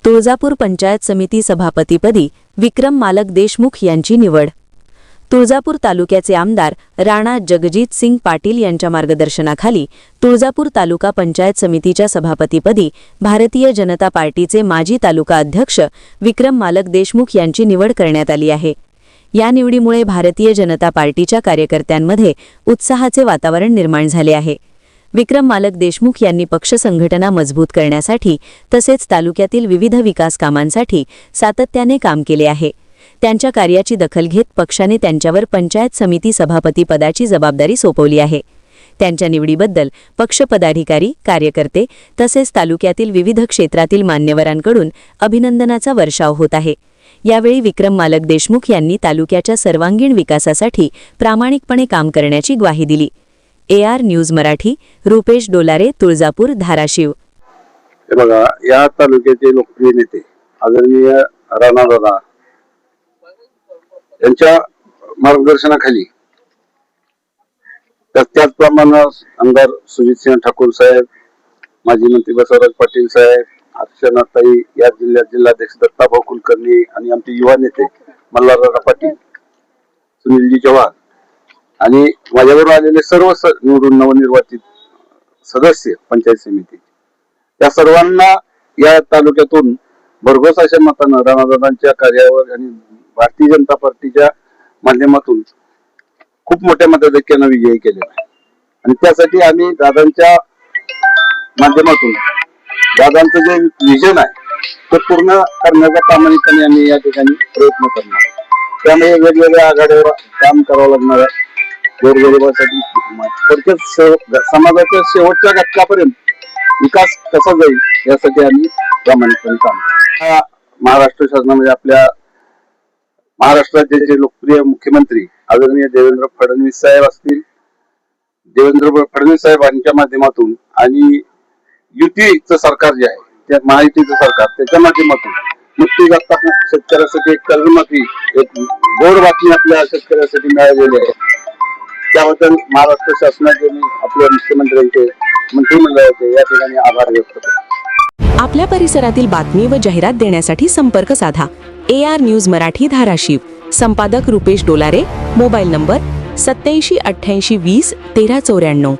तुळजापूर पंचायत समिती सभापतीपदी विक्रम मालक देशमुख यांची निवड। तुळजापूर तालुक्याचे आमदार राणा जगजीत सिंग पाटील यांच्या मार्गदर्शनाखाली तुळजापूर तालुका पंचायत समितीच्या सभापतीपदी भारतीय जनता पार्टीचे माजी तालुका अध्यक्ष विक्रम मालक देशमुख यांची निवड करण्यात आली आहे। या निवडीमुळे भारतीय जनता पार्टीच्या कार्यकर्त्यांमध्ये उत्साहाचे वातावरण निर्माण झाले आहे। विक्रम मालक देशमुख यांनी पक्ष संघटना मजबूत करण्यासाठी तसेच तालुक्यातील विविध विकास कामांसाठी सातत्याने काम केले आहे। त्यांच्या कार्याची दखल घेत पक्षाने त्यांच्यावर पंचायत समिती सभापती पदाची जबाबदारी सोपवली आहे। त्यांच्या निवडीबद्दल पक्ष पदाधिकारी, कार्यकर्ते तसेच तालुक्यातील विविध क्षेत्रातील मान्यवरांकडून अभिनंदनाचा वर्षाव होत आहे। यावेळी विक्रम मालक देशमुख यांनी तालुक्याच्या सर्वांगीण विकासासाठी प्रामाणिकपणे काम करण्याची ग्वाही दिली। AR news Marathi, Rupesh Dolare, Tuljapur, Dharashiv. हे बघा, या तालुक्याचे लोकप्रिय नेते आदरणीय राणादादा यांच्या मार्गदर्शनाखाली त्याचप्रमाणे आमदार सुजितसिंह ठाकूर साहेब, माजी मंत्री बसवराज पाटील साहेब, अर्चनाताई, या जिल्हाध्यक्ष दत्ताभाऊ कुलकर्णी आणि आमचे युवा नेते मल्हारदादा पाटील, सुनीलजी चव्हाण आणि माझ्याबरोबर आलेले सर्व निवडून नवनिर्वाचित सदस्य पंचायत समिती, या सर्वांना या तालुक्यातून भरघोस अशा मतानं राणादादांच्या कार्यावर आणि भारतीय जनता पार्टीच्या माध्यमातून खूप मोठ्या मताधिक्यानं विजयी केलेला आहे। आणि त्यासाठी आम्ही दादांच्या माध्यमातून दादांचं जे विजन आहे ते पूर्ण करण्याचा प्रामाणिकपणे आम्ही या ठिकाणी प्रयत्न करणार आहोत। त्यामुळे वेगवेगळ्या आघाडीवर काम करावं लागणार आहे। गोरगरिबासाठी समाजाच्या शेवटच्या घटकापर्यंत विकास कसा जाईल यासाठी आम्ही प्रामाणिकपणे काम करतो। महाराष्ट्र शासनामध्ये आपल्या महाराष्ट्राचे जे लोकप्रिय मुख्यमंत्री आदरणीय देवेंद्र फडणवीस साहेब असतील, देवेंद्र फडणवीस साहेबांच्या माध्यमातून आणि युतीचं सरकार जे आहे त्या महायुतीचं सरकार त्याच्या माध्यमातून नुकतीच आता शेतकऱ्यासाठी एक कर्जमाफी, एक गोड बातमी आपल्या शेतकऱ्यासाठी मिळालेली आहे। त्याबद्दल महाराष्ट्र शासनाचे मी आपल्या मुख्यमंत्र्यांचे, मंत्रिमंडळाचे या ठिकाणी आभार व्यक्त करतो। आपल्या परिसरातील बातमी व जाहिरात देण्यासाठी संपर्क साधा। AR news Marathi, Dharashiv. संपादक रुपेश डोलारे। Mobile number 87 88 20 13 94।